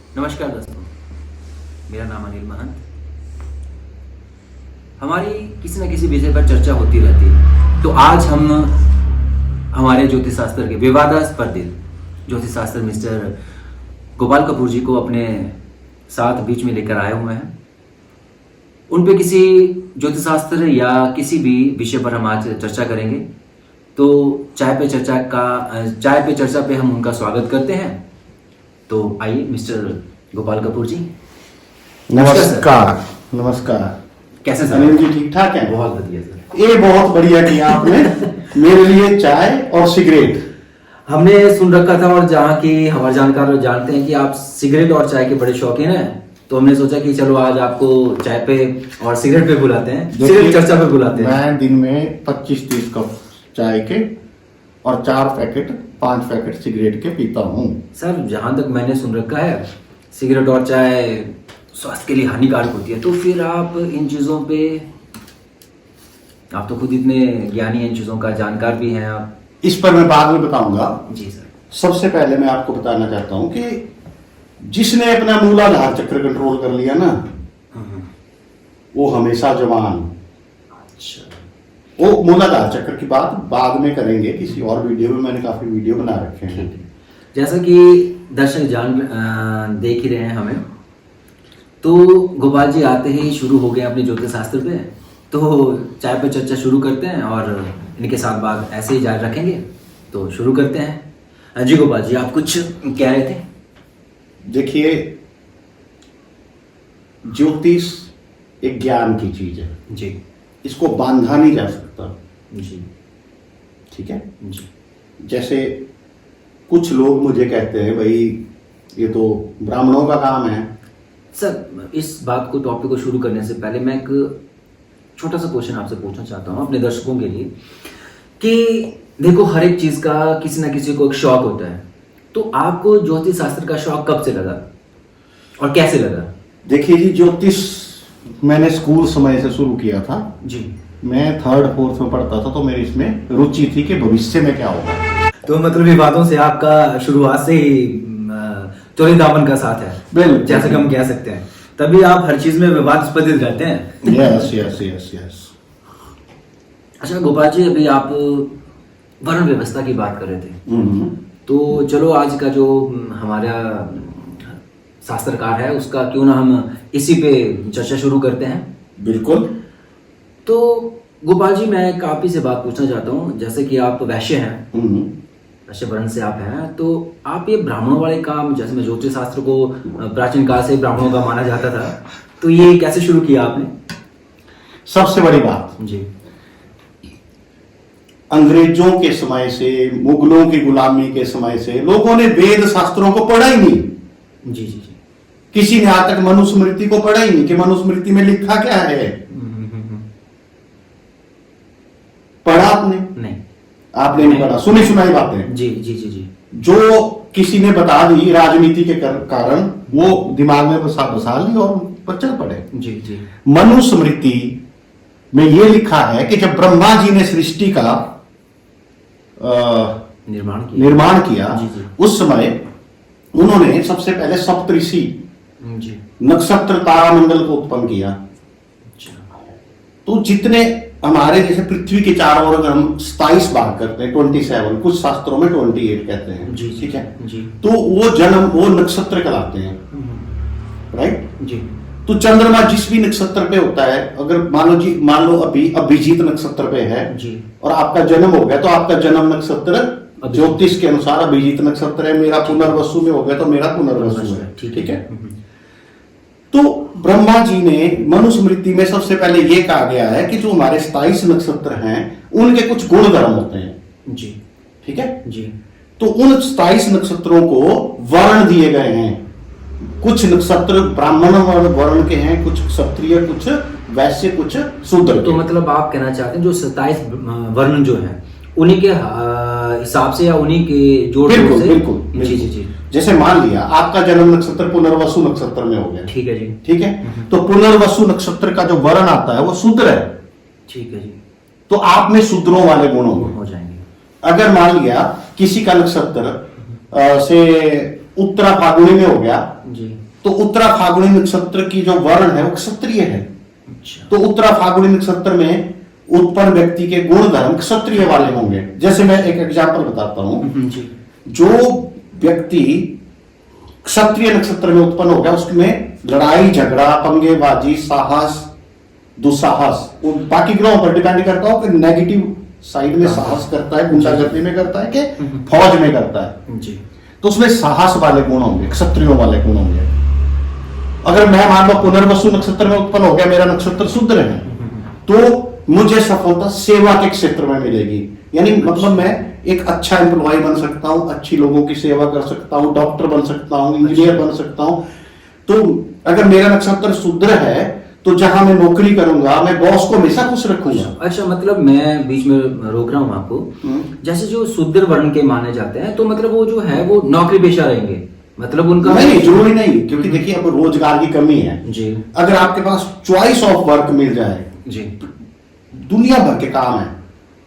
नमस्कार दोस्तों, मेरा नाम अनिल महंत। हमारी किसी न किसी विषय पर चर्चा होती रहती है। तो आज हम हमारे ज्योतिष शास्त्र के विवादास्पद ज्योतिष शास्त्र मिस्टर गोपाल कपूर जी को अपने साथ बीच में लेकर आए हुए हैं। उन पे किसी ज्योतिष शास्त्र या किसी भी विषय पर हम आज चर्चा करेंगे। तो चाय पे चर्चा पे हम उनका स्वागत करते हैं। तो आइए मिस्टर गोपाल कपूर जी। नमस्कार। नमस्कार। कैसे सर? अनिल जी ठीक ठाक है? बहुत बढ़िया सर। ये बहुत बढ़िया किया आपने मेरे लिए चाय और सिगरेट। हमने सुन रखा था और जहाँ की हमारे जानकार जानते हैं कि आप सिगरेट और चाय के बड़े शौकीन हैं, तो हमने सोचा कि चलो आज आपको चाय पे और सिगरेट पे बुलाते हैं, सिगरेट चर्चा पे बुलाते हैं। मैं दिन में 25-30 कप चाय के और 5 पैकेट सिगरेट के पीता हूँ। सर जहाँ तक मैंने सुन रखा है सिगरेट और चाय स्वास्थ्य के लिए हानिकारक होती है, तो फिर आप इन चीज़ों पे, आप तो खुद इतने ज्ञानी हैं, इन चीज़ों का जानकार भी हैं आप। इस पर मैं बाद में बताऊंगा। जी सर। सबसे पहले मैं आपको बताना चाहता हूँ कि जिसने अपना मूलाधार चक्र कंट्रोल कर लिया ना, वो हमेशा जवान। अच्छा। वो मूलाधार चक्र की बात बाद में करेंगे किसी और वीडियो में। मैंने काफी वीडियो बना रखे हैं। जैसा कि दर्शक देख ही रहे हैं हमें, तो गोपाल जी आते ही शुरू हो गए अपने ज्योतिष शास्त्र पे। तो चाय पे चर्चा शुरू करते हैं और इनके साथ बात ऐसे ही जारी रखेंगे। तो शुरू करते हैं। जी गोपाल जी, आप कुछ कह रहे थे? देखिए, ज्योतिष एक ज्ञान की चीज है। जी। इसको बांधा नहीं जा सकता। जी। ठीक है जी। जैसे कुछ लोग मुझे कहते हैं भाई ये तो ब्राह्मणों का काम है। सर इस बात को, टॉपिक को शुरू करने से पहले मैं एक छोटा सा क्वेश्चन आपसे पूछना चाहता हूँ अपने दर्शकों के लिए कि देखो, हर एक चीज़ का किसी ना किसी को एक शौक होता है। तो आपको ज्योतिष शास्त्र का शौक कब से लगा और कैसे लगा? देखिए जी, ज्योतिष मैंने स्कूल समय से शुरू किया था। जी। मैं 3rd-4th में पढ़ता था, तो मेरी इसमें रुचि थी कि भविष्य में क्या होगा। तो मतलब विवादों से आपका शुरुआत से ही चोरी दामन का साथ है, बिल्कुल, जैसे कि हम कह सकते हैं। तभी आप हर चीज में विवादास्पद रहते हैं। Yes yes yes yes. अच्छा गोपाल जी, अभी आप वर्ण व्यवस्था की बात कर रहे थे। तो चलो आज का जो हमारा शास्त्रकार है उसका क्यों ना हम इसी पे चर्चा शुरू करते हैं। बिल्कुल। तो गोपाल जी, मैं एक आप ही से बात पूछना चाहता हूँ। जैसे कि आप वैश्य हैं, वैश्य वर्ण से आप हैं, तो आप ये ब्राह्मणों वाले काम, जैसे मैं ज्योतिष शास्त्र को प्राचीन काल से ब्राह्मणों का माना जाता था, तो ये कैसे शुरू किया आपने? सबसे बड़ी बात, जी। अंग्रेजों के समय से, मुगलों की गुलामी के समय से लोगों ने वेद शास्त्रों को पढ़ा ही नहीं। जी जी जी। किसी ने आज तक मनुस्मृति को पढ़ा ही नहीं कि मनुस्मृति में लिखा क्या है। पढ़ा आपने? नहीं। आपने नहीं पढ़ा, सुनी सुनाई बातें। जी जी जी जी। जो किसी ने बता दी राजनीति के कारण, वो दिमाग में बसा ली और पर चल पड़े। जी जी। मनुस्मृति में ये लिखा है कि जब ब्रह्मा जी ने सृष्टि का निर्माण किया, जी जी। उस समय उन्होंने सबसे पहले सप्तऋषि, जी। नक्षत्र, तारामंडल को उत्पन्न किया। तो जितने हमारे जैसे पृथ्वी के चारों ओर अगर हम 27 भाग करते हैं, 27, कुछ शास्त्रों में 28 कहते हैं। जी ठीक है जी। तो वो नक्षत्र कहलाते हैं, राइट जी। तो चंद्रमा जिस भी नक्षत्र पे होता है, अगर मान लो अभी अभिजीत नक्षत्र पे है जी। और आपका जन्म हो गया, तो आपका जन्म नक्षत्र ज्योतिष के अनुसार अभिजीत नक्षत्र है। मेरा पुनर्वसु में हो गया तो मेरा पुनर्वसु है। ठीक है। तो ब्रह्मा जी ने मनुस्मृति में सबसे पहले ये कहा गया है कि जो हमारे 27 नक्षत्र हैं उनके कुछ गुण धर्म होते हैं। जी। ठीक है जी। तो उन 27 नक्षत्रों को वर्ण दिए गए हैं। कुछ नक्षत्र ब्राह्मण वर्ण के हैं, कुछ क्षत्रिय, कुछ वैश्य, कुछ शूद्र। तो मतलब आप कहना चाहते हैं जो 27 वर्ण जो है उन्हीं के हिसाब से या उन्हीं के जोड़ से? बिल्कुल। जी जी जी। जैसे मान लिया आपका जन्म नक्षत्र पुनर्वसु नक्षत्र में हो गया। ठीक है जी। ठीक है। तो पुनर्वसु नक्षत्र का जो वर्ण आता है वो शूद्र है। ठीक है जी। तो आप में शूद्रों वाले गुण हो जाएंगे। अगर मान लिया किसी का नक्षत्र से उत्तरा फागुनी में हो गया, जी। तो उत्तरा फागुनी नक्षत्र की जो वर्ण है वो क्षत्रिय है। अच्छा। तो उत्तरा फागुनी नक्षत्र में उत्पन्न व्यक्ति के गुण धर्म क्षत्रिय वाले होंगे। जैसे मैं एक एग्जांपल बताता हूं, जी। जो व्यक्ति क्षत्रिय नक्षत्र में उत्पन्न हो गया उसमें लड़ाई झगड़ा, पंगेबाजी, साहस, दुस्साहस, वो बाकी ग्रहों पर डिपेंड करता हो कि नेगेटिव साइड में साहस करता है, गुंडागर्दी में करता है कि फौज में करता है, जी। तो उसमें साहस वाले गुण होंगे, क्षत्रियों वाले गुण होंगे। अगर मैं मान लो पुनर्वसु नक्षत्र में उत्पन्न हो गया, मेरा नक्षत्र शूद्र है, तो मुझे सफलता सेवा के क्षेत्र में मिलेगी। यानी मतलब मैं एक अच्छा एम्प्लॉय बन सकता हूं, अच्छी लोगों की सेवा कर सकता हूं, डॉक्टर बन सकता हूं, इंजीनियर बन सकता हूं। तो अगर मेरा नक्षत्र शूद्र है तो जहां मैं नौकरी करूंगा मैं बॉस को हमेशा खुश रखूंगा। अच्छा, मतलब मैं बीच में रोक रहा हूँ आपको। जैसे जो शूद्र वर्ण के माने जाते हैं, तो मतलब वो जो है वो नौकरी पेशा रहेंगे, मतलब उनका नहीं, जरूरी नहीं, क्योंकि देखिए अब रोजगार की कमी है जी। अगर आपके पास चॉइस ऑफ वर्क मिल जाए, जी, दुनिया भर के काम है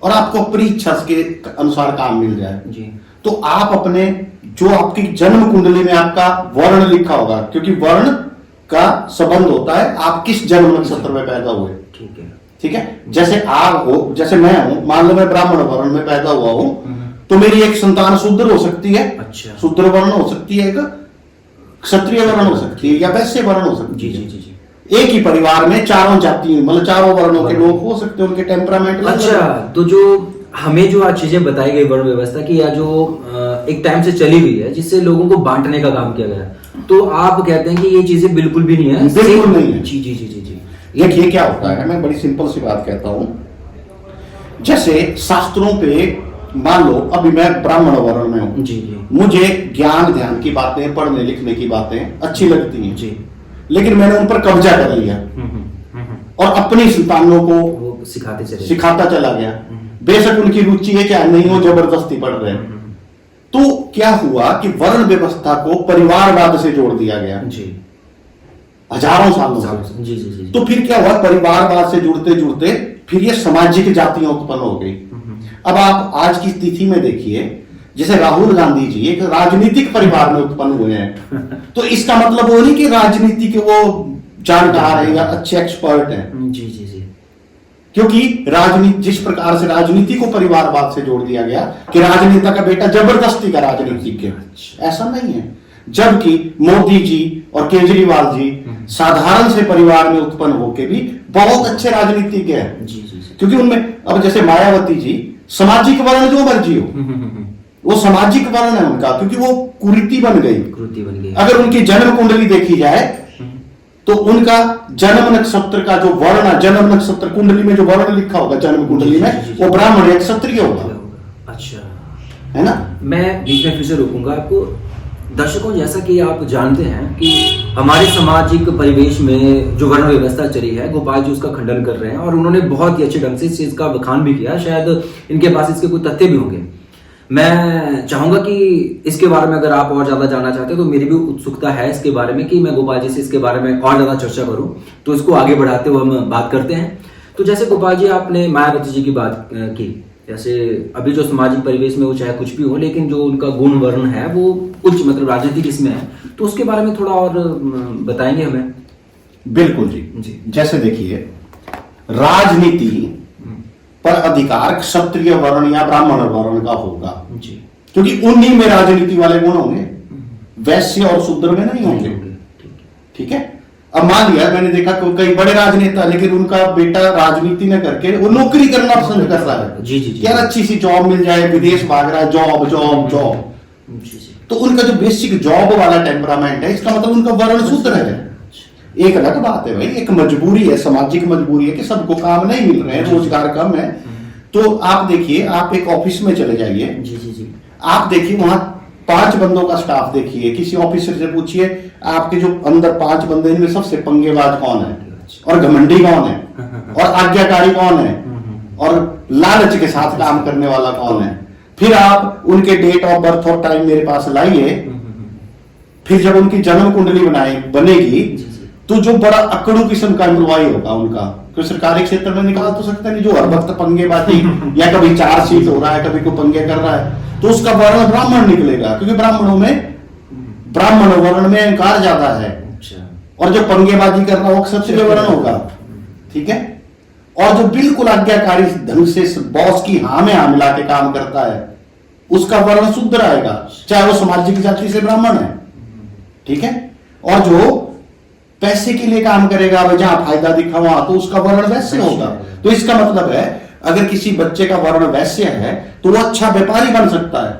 और आपको अपनी इच्छा के अनुसार काम मिल जाए, जी, तो आप अपने जो आपकी जन्म कुंडली में आपका वर्ण लिखा होगा, क्योंकि वर्ण का संबंध होता है आप किस जन्म नक्षत्र में पैदा हुए। ठीक है, ठीक है, जैसे आप हो, जैसे मैं हूं, मान लो मैं ब्राह्मण वर्ण में पैदा हुआ हूं, तो मेरी एक संतान शूद्र हो सकती है। अच्छा। शूद्र वर्ण हो सकती है, एक क्षत्रिय वर्ण हो सकती है, या वैश्य वर्ण हो सकती जी, है। जी, जी, जी। एक ही परिवार में चारों जाति, मतलब चारों वर्णों के लोग हो सकते हैं, उनके टेम्परामेंट। अच्छा, तो जो हमें जो आज चीजें बताई गई वर्ण व्यवस्था की, या जो एक टाइम से चली हुई है, जिससे लोगों को बांटने का काम किया गया, तो आप कहते हैं कि ये चीजें बिल्कुल भी नहीं है? बिल्कुल नहीं है। जी, जी, जी, जी, जी। ये क्या होता है, मैं बड़ी सिंपल सी बात कहता हूं। जैसे शास्त्रों पे मान लो अभी मैं ब्राह्मण वर्ण में हूं, जी, जी, मुझे ज्ञान ध्यान की बातें, पढ़ने लिखने की बातें अच्छी लगती हैं, जी। लेकिन मैंने उन पर कब्जा कर लिया और अपनी संतानों को वो सिखाते सिखाता चला गया। बेशक उनकी रुचि है क्या नहीं, हो जबरदस्ती पढ़ रहे हैं। तो क्या हुआ कि वर्ण व्यवस्था को परिवारवाद से जोड़ दिया गया, जी, हजारों सालों से। जी, जी, जी। तो फिर क्या हुआ, परिवारवाद से जुड़ते जुड़ते फिर ये सामाजिक जातियां उत्पन्न हो गई। अब आप आज की स्थिति में देखिए, जैसे राहुल गांधी जी एक राजनीतिक परिवार में उत्पन्न हुए हैं, तो इसका मतलब वो नहीं कि राजनीति के वो जानकार है या अच्छे एक्सपर्ट हैं। जी, जी, जी। क्योंकि राजनीति, जिस प्रकार से राजनीति को परिवारवाद से जोड़ दिया गया कि राजनेता का बेटा जबरदस्ती का राजनीतिज्ञ, ऐसा नहीं है। जबकि मोदी जी और केजरीवाल जी साधारण से परिवार में उत्पन्न होकर भी बहुत अच्छे राजनीतिज्ञ हैं। जी, जी, जी। क्योंकि उनमें, अब जैसे मायावती जी, सामाजिक वर्ण जो मर्जी हो, वो सामाजिक वर्ण है उनका, क्योंकि वो कुरीति बन गई। अगर उनकी जन्म कुंडली देखी जाए तो उनका जन्म नक्षत्र का जो वर्ण, जन्म नक्षत्र कुंडली में जो वर्ण लिखा होगा जन्म कुंडली में, वो ब्राह्मण या क्षत्रिय होगा। अच्छा, है ना। मैं बीच में फिर से रोकूंगा आपको। दर्शकों, जैसा कि आप जानते हैं कि हमारे सामाजिक परिवेश में जो वर्ण व्यवस्था चली है, गोपाल जी उसका खंडन कर रहे हैं, और उन्होंने बहुत ही अच्छे ढंग से इस चीज का बखान भी किया। शायद इनके पास इसके कुछ तथ्य भी होंगे। मैं चाहूंगा कि इसके बारे में अगर आप और ज्यादा जानना चाहते हैं, तो मेरी भी उत्सुकता है इसके बारे में कि मैं गोपाल जी से इसके बारे में और ज्यादा चर्चा करूं। तो इसको आगे बढ़ाते हुए हम बात करते हैं। तो जैसे गोपाल जी, आपने मायावती जी की बात की, जैसे अभी जो सामाजिक परिवेश में वो चाहे कुछ भी हो, लेकिन जो उनका गुण वर्ण है वो उच्च, मतलब राजनीतिक इसमें है, तो उसके बारे में थोड़ा और बताएंगे हमें? बिल्कुल जी। जैसे देखिए, राजनीति पर अधिकार क्षत्रिय वर्ण या ब्राह्मण वर्ण का होगा जी, क्योंकि उन्हीं में राजनीति वाले गुण होंगे, वैश्य और शूद्र में नहीं होंगे। ठीक है। अब मान लिया, मैंने देखा कि कई बड़े राजनेता, लेकिन उनका बेटा राजनीति न करके वो नौकरी करना पसंद कर रहा है। जी, जी, जी। यार अच्छी सी जॉब मिल जाए, विदेश भाग रहा है, जॉब जॉब जॉब। जी, जी। तो उनका जो बेसिक जॉब वाला टेम्परामेंट है, इसका मतलब उनका वर्ण शूद्र है। एक अलग बात है भाई, एक मजबूरी है, सामाजिक मजबूरी है कि सबको काम नहीं मिल रहे हैं, रोजगार कम है। तो आप देखिए, आप एक ऑफिस में चले जाइए, जी, जी, जी। आप देखिए वहां 5 बंदों का स्टाफ देखिए, किसी ऑफिसर से पूछिए आपके जो अंदर 5 बंदे, इनमें सबसे पंगेबाज कौन है, और घमंडी कौन है, और आज्ञाकारी कौन है, और लालच के साथ काम करने वाला कौन है। फिर आप उनके डेट ऑफ बर्थ और टाइम मेरे पास लाइए, फिर जब उनकी जन्म कुंडली बनेगी, तो जो बड़ा अकड़ू किस्म का एम्प्लॉय होगा उनका, कोई सरकारी क्षेत्र में निकाल तो सकता नहीं, जो हर वक्त पंगेबाजी या कभी चार्जशीट हो रहा है, कभी कोई पंगे कर रहा है, तो उसका वर्ण ब्राह्मण निकलेगा, क्योंकि ब्राह्मणों में ब्राह्मण वर्ण में अहंकार ज्यादा है, अच्छा, और जो पंगेबाजी कर रहा हो क्षत्रिय वर्ण होगा, ठीक है। और जो बिल्कुल आज्ञाकारी ढंग से बॉस की हाँ में हाँ मिला के काम करता है, उसका वर्ण शुद्र आएगा, चाहे वो सामाजिक जाति से ब्राह्मण है, ठीक है। और जो पैसे के लिए काम करेगा, भाई जहां फायदा दिखा वहां, तो उसका वर्ण वैश्य होगा। तो इसका मतलब है अगर किसी बच्चे का वर्ण वैश्य है तो वो अच्छा व्यापारी बन सकता है।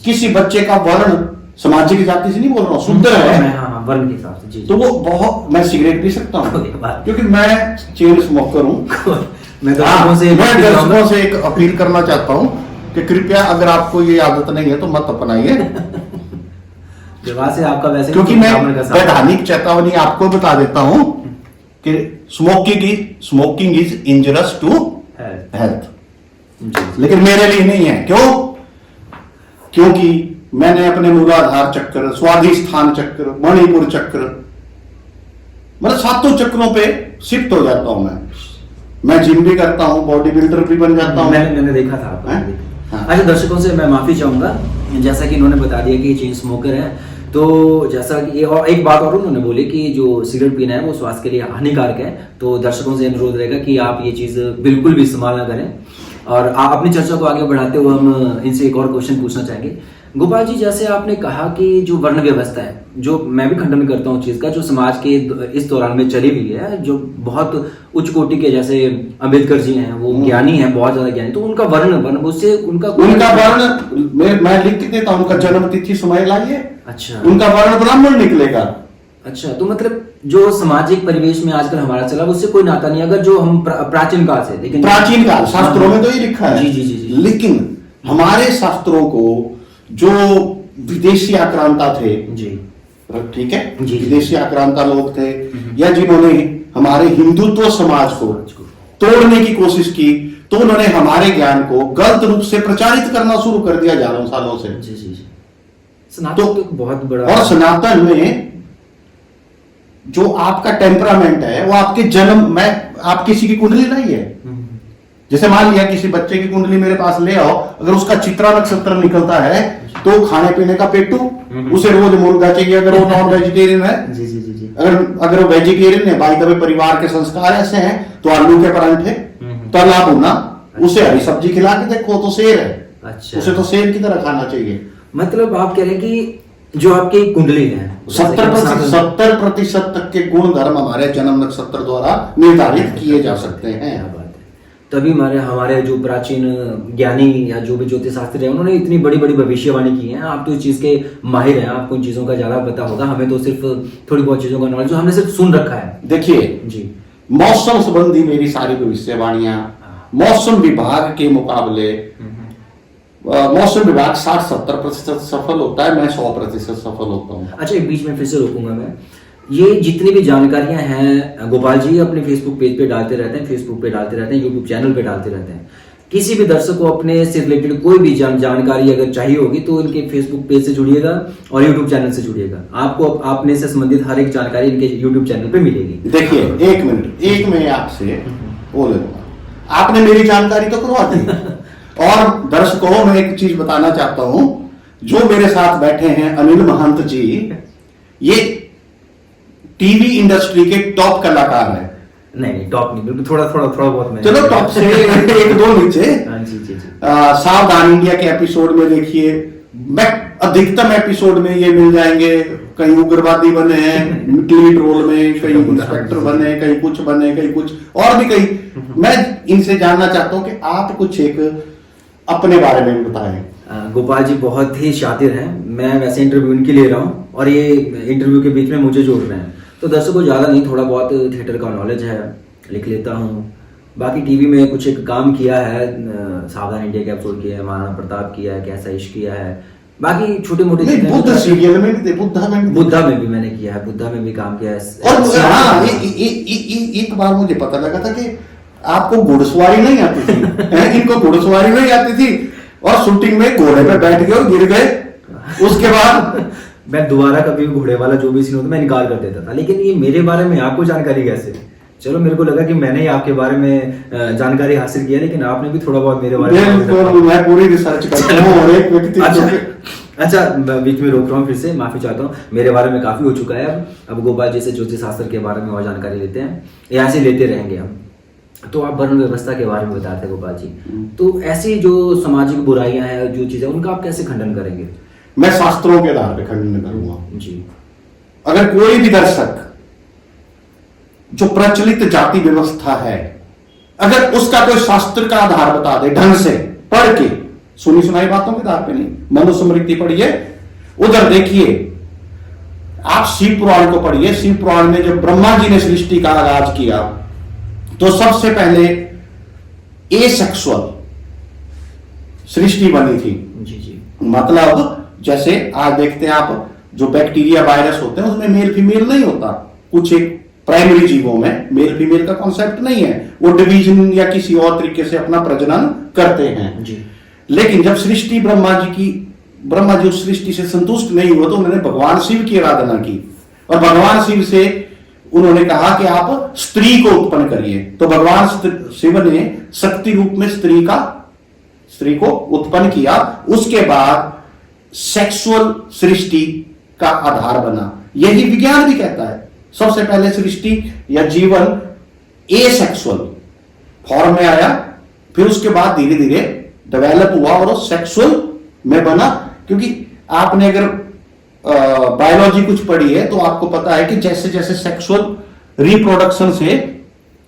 किसी बच्चे का वर्ण सामाजिक जाति से नहीं बोल रहा हूँ, शुद्र है, हाँ, वर्ण के हिसाब से, जी, तो वो बहुत, मैं सिगरेट पी सकता हूँ कोई बात क्योंकि मैं चेन स्मोकर हूँ। मैं दर्शकों से एक अपील करना चाहता हूँ कि कृपया अगर आपको ये आदत नहीं है तो मत अपनाइए, विवाह से आपका वैसे, क्योंकि मैं वैधानिक चेतावनी आपको बता देता हूं कि smoking is injurious to health, लेकिन मेरे लिए नहीं है। क्यों? क्योंकि मैंने अपने मूलाधार चक्र, स्वाधिष्ठान चक्र, मणिपुर चक्र, मतलब 7 चक्रों पे शिफ्ट हो जाता हूं मैं जिम भी करता हूं, बॉडी बिल्डर भी बन जाता हूं। मैंने देखा था आपको। हाँ। अच्छा, दर्शकों से मैं माफी चाहूंगा, जैसा कि इन्होंने बता दिया कि चेन स्मोकर है, तो जैसा कि और एक बात और उन्होंने बोली कि जो सिगरेट पीना है वो स्वास्थ्य के लिए हानिकारक है। तो दर्शकों से अनुरोध रहेगा कि आप ये चीज़ बिल्कुल भी इस्तेमाल ना करें। और अपनी चर्चा को आगे बढ़ाते हुए हम इनसे एक और क्वेश्चन पूछना चाहेंगे। गोपाल जी, जैसे आपने कहा कि जो वर्ण व्यवस्था है, जो मैं भी खंडन करता हूँ चीज़ का, जो समाज के इस दौरान में चली हुई है, जो बहुत उच्च कोटि के, जैसे अम्बेडकर जी हैं, वो ज्ञानी हैं, बहुत ज्यादा ज्ञानी, तो उनका वर्ण उससे उनका वर्ण मैं लिख के देता हूं, उनका जन्म तिथि समय लाइए, अच्छा, उनका वर्ण ब्राह्मण निकलेगा। अच्छा, तो मतलब जो सामाजिक परिवेश में आजकल हमारा चला, उससे कोई नाता नहीं, अगर जो हम प्राचीन काल से, लेकिन प्राचीन काल शास्त्रों में तो ये लिखा है, जी जी जी जी, लेकिन हमारे शास्त्रों को जो विदेशी आक्रांता थे, जी, ठीक है, विदेशी आक्रांता लोग थे, या जिन्होंने हमारे हिंदुत्व समाज को तोड़ने की कोशिश की, तो उन्होंने हमारे ज्ञान को गलत रूप से प्रचारित करना शुरू कर दिया हजारों सालों से। जी जी जी। सनातन तो बहुत बड़ा, और सनातन में जो आपका टेम्परामेंट है वो आपके जन्म में, आप किसी की कुंडली नहीं है, जैसे मान लिया किसी बच्चे की कुंडली मेरे पास ले आओ, अगर उसका चित्रा नक्षत्र निकलता है तो खाने पीने का पेटू, उसे रोज मुर्गा चाहिए अगर वो नॉन वेजिटेरियन है। जी जी जी। अगर वो वेजिटेरियन है, भाई तभी परिवार के संस्कार ऐसे हैं, तो आलू के परांठे, तला भुना, उसे हरी सब्जी खिला के देखो तो शेर है, अच्छा, उसे तो शेर की तरह खाना चाहिए। मतलब आप कह रहे हैं कि जो आपकी कुंडली है 70% तक के गुण धर्म हमारे जन्म नक्षत्र द्वारा निर्धारित किए जा सकते हैं। तभी हमारे जो प्राचीन ज्ञानी या जो भी ज्योतिष शास्त्री है, उन्होंने इतनी बड़ी बड़ी भविष्यवाणी की है। आप तो इस चीज के माहिर हैं, आपको इन चीजों का ज्यादा पता होगा, हमें तो सिर्फ थोड़ी बहुत चीजों का नॉलेज, जो हमने सिर्फ सुन रखा है। देखिए जी, मौसम संबंधी मेरी सारी भविष्यवाणियां, मौसम विभाग के मुकाबले मौसम विभाग 60-70% सफल होता है, मैं 100% सफल होता हूँ। अच्छा, एक बीच में फिर से रोकूंगा मैं, ये जितनी भी जानकारियां हैं गोपाल जी अपने फेसबुक पेज पे डालते रहते हैं, फेसबुक पे डालते रहते हैं, यूट्यूब चैनल पे डालते रहते हैं। किसी भी दर्शक को अपने से रिलेटेड कोई भी जानकारी अगर चाहिए होगी तो इनके फेसबुक पेज से जुड़िएगा और यूट्यूब चैनल से जुड़िएगा, आपको अपने से संबंधित हर एक जानकारी इनके यूट्यूब चैनल पे मिलेगी। देखिए, एक मिनट, एक मैं आपसे बोल लूंगा, आपने मेरी जानकारी तो करवा दी। और दर्शकों मैं एक चीज बताना चाहता हूं, जो मेरे साथ बैठे हैं अनिल महंत जी, ये टीवी इंडस्ट्री के टॉप कलाकार है। नहीं, टॉप नहीं, बिल्कुल थोड़ा बहुत, चलो टॉप से एक दो नीचे। जी जी जी। सावधान इंडिया के एपिसोड में देखिए, मैं अधिकतम एपिसोड में ये मिल जाएंगे, कहीं उग्रवादी बने हैं लीड रोल में, कहीं इंस्पेक्टर बने, कहीं कुछ बने, कहीं कुछ और भी कहीं। मैं इनसे जानना चाहता हूं कि आप कुछ एक अपने बारे में बताएं। गोपाल जी बहुत ही शातिर हैं, मैं वैसे इंटरव्यू इनकी ले रहा हूँ और ये इंटरव्यू के बीच में मुझे जोड़ रहे हैं, तो दर्शकों को ज़्यादा नहीं, थोड़ा बहुत थिएटर का नॉलेज है, लिख लेता हूँ। बाकी टीवी में कुछ एक काम किया है, सावधान इंडिया के एपिसोड किया है, महाराणा प्रताप किया है, कैसा इश्क किया है, बाकी छोटे मोटे बुद्धा सीरियल में भी, बुद्धा में भी मैंने किया है, बुद्धा में भी काम किया है। और हाँ, एक बार मुझे पता लगा था कि आपको घुड़सवारी नहीं आती थी। इनको घुड़सवारी नहीं आती थी और शूटिंग में घोड़े पे बैठ गए और गिर गए, उसके बाद मैं दोबारा कभी घोड़े वाला जो भी सीन होता मैं इनकार कर देता था। लेकिन ये मेरे बारे में आपको जानकारी कैसे? चलो, मेरे को लगा कि मैंने ही आपके बारे में जानकारी हासिल किया, लेकिन आपने भी थोड़ा बहुत मेरे बारे में। मैं पूरी रिसर्च करता हूं और एक व्यक्ति अच्छा, बीच में रोक रहा हूँ, फिर से माफी चाहता हूँ, मेरे बारे में काफी हो चुका है। अब गोपाल जी से ज्योतिष शास्त्र के बारे में और जानकारी लेते हैं, यहाँ से लेते रहेंगे हम। तो आप वर्ण व्यवस्था के बारे में बता रहे थे गोपाल जी, तो ऐसी जो सामाजिक बुराइयां हैं, जो चीजें, उनका आप कैसे खंडन करेंगे? मैं शास्त्रों के आधार पर खंडन करूंगा जी। अगर कोई भी दर्शक जो प्रचलित जाति व्यवस्था है, अगर उसका कोई शास्त्र का आधार बता दे ढंग से पढ़ के, सुनी सुनाई बातों के आधार पे नहीं, मनुस्मृति पढ़िए, उधर देखिए, आप शिव पुराण को पढ़िए। शिव पुराण में जब ब्रह्मा जी ने सृष्टि का आगाज किया तो सबसे पहले एसेक्सुअल सृष्टि बनी थी। जी जी। मतलब जैसे आज देखते हैं आप, जो बैक्टीरिया वायरस होते हैं उसमें मेल फीमेल नहीं होता, कुछ एक प्राइमरी जीवों में मेल फीमेल का कॉन्सेप्ट नहीं है, वो डिवीजन या किसी और तरीके से अपना प्रजनन करते हैं जी। लेकिन जब सृष्टि ब्रह्मा जी उस सृष्टि से संतुष्ट नहीं हुए तो उन्होंने भगवान शिव की आराधना की, और भगवान शिव से उन्होंने कहा कि आप स्त्री को उत्पन्न करिए। तो भगवान शिव ने शक्ति रूप में स्त्री को उत्पन्न किया। उसके बाद सेक्सुअल सृष्टि का आधार बना। यही विज्ञान भी कहता है, सबसे पहले सृष्टि या जीवन एसेक्सुअल फॉर्म में आया, फिर उसके बाद धीरे धीरे डेवलप हुआ और सेक्सुअल में बना। क्योंकि आपने अगर बायोलॉजी कुछ पढ़ी है तो आपको पता है कि जैसे जैसे सेक्सुअल रिप्रोडक्शन से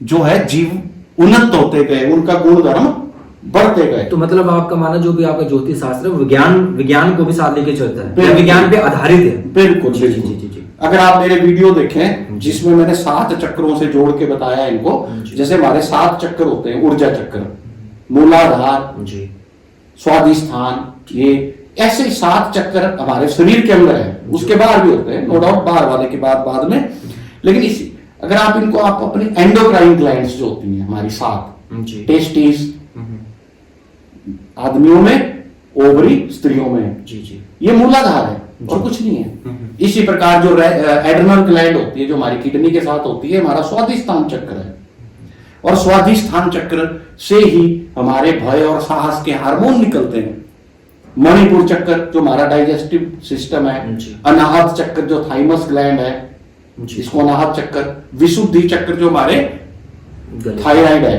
जो है जीव उन्नत होते गए, उनका गुणधर्म बढ़ते गए। तो मतलब आपका मानना, जो भी आपका ज्योतिष शास्त्र विज्ञान को भी साथ लेके चलता है, विज्ञान पे आधारित है। बिल्कुल जी जी जी जी। अगर आप मेरे वीडियो देखें जिसमें मैंने 7 चक्रों से जोड़ के बताया इनको, जैसे हमारे 7 चक्र होते हैं, ऊर्जा चक्र, मूलाधार, स्वादिष्ठान, ये ऐसे 7 चक्र हमारे शरीर के अंदर है, उसके बाहर भी होते हैं, नो डाउट, बाहर वाले की बात बाद में। लेकिन अगर आप इनको आप अपनी एंडोक्राइन ग्लैंड्स जो होती हैं हमारी 7, टेस्टिस आदमियों में, ओवरी स्त्रियों में, जी जी, ये मूलाधार है और कुछ नहीं है। इसी प्रकार जो एड्रेनल ग्लैंड होती है जो हमारी किडनी के साथ होती है, हमारा स्वादिष्ठान चक्र है, और स्वादिष्ठान चक्र से ही हमारे भय और साहस के हार्मोन निकलते हैं। मणिपुर चक्र जो हमारा डाइजेस्टिव सिस्टम है, अनाहत चक्र जो थाइमस ग्लैंड है, इसको अनाहत चक्र, विशुद्धि चक्र जो हमारे थायराइड है,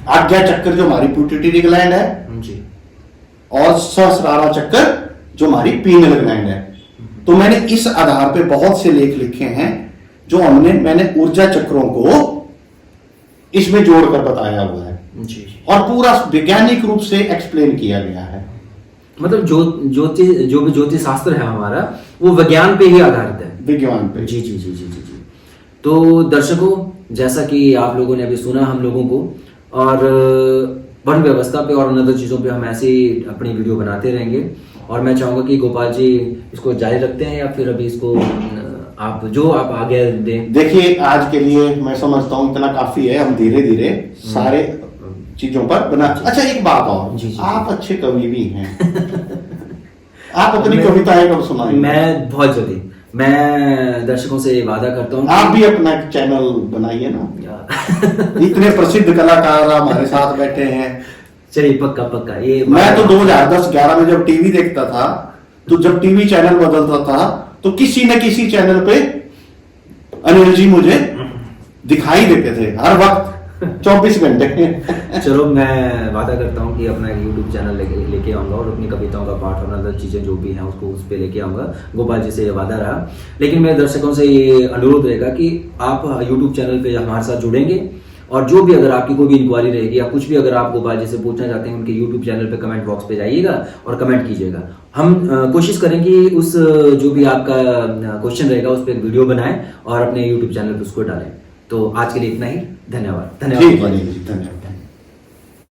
आज्ञा चक्र जो हमारी पिट्यूटरी ग्लैंड है, और सहस्रारा चक्र जो हमारी पीनल ग्लैंड है। तो मैंने इस आधार पे बहुत से लेख लिखे हैं जो मैंने ऊर्जा चक्रों को इसमें जोड़कर बताया हुआ है, और पूरा वैज्ञानिक रूप से एक्सप्लेन किया गया है। मतलब जो भी ज्योतिष शास्त्र है हमारा, वो विज्ञान पे ही आधारित है, विज्ञान पे। जी जी जी जी जी जी। तो दर्शकों, जैसा कि आप लोगों ने अभी सुना हम लोगों को, और वर्ण व्यवस्था पे और अन्य चीजों पे हम ऐसे ही अपनी वीडियो बनाते रहेंगे। और मैं चाहूंगा कि गोपाल जी इसको जारी रखते हैं या फिर अभी इसको आप आगे दें। देखिए, आज के लिए मैं समझता हूँ इतना काफी है, हम धीरे धीरे सारे चीजों पर बना। अच्छा, एक बात और, आप अच्छे कवि भी हैं। आप अपनी कविताएं कब सुनाएंगे? मैं बहुत जल्दी, मैं दर्शकों से वादा करता हूँ। आप भी अपना चैनल बनाइए ना। इतने प्रसिद्ध कलाकार हमारे साथ बैठे हैं। चलिए, पक्का पक्का। ये मैं तो 2010-11 में जब टीवी देखता था, तो जब टीवी चैनल बदलता था तो किसी न किसी चैनल पे अनिल जी मुझे दिखाई देते थे हर वक्त, 24 घंटे। चलो, मैं वादा करता हूँ कि अपना यूट्यूब चैनल लेके आऊंगा और अपनी कविताओं का पाठ और अदर चीजें जो भी हैं उसको उस पर लेके आऊंगा। गोपाल जी से ये वादा रहा। लेकिन मेरे दर्शकों से ये अनुरोध रहेगा कि आप यूट्यूब चैनल पे हमारे साथ जुड़ेंगे, और जो भी अगर आपकी कोई भी इंक्वायरी रहेगी या कुछ भी अगर आप गोपाल जी से पूछना चाहते हैं, उनके यूट्यूब चैनल पे कमेंट बॉक्स पे जाइएगा और कमेंट कीजिएगा। हम कोशिश करेंगे उस जो भी आपका क्वेश्चन रहेगा उस पर एक वीडियो बनाएं और अपने यूट्यूब चैनल पे उसको डालें। तो आज के लिए इतना ही। धन्यवाद। धन्यवाद।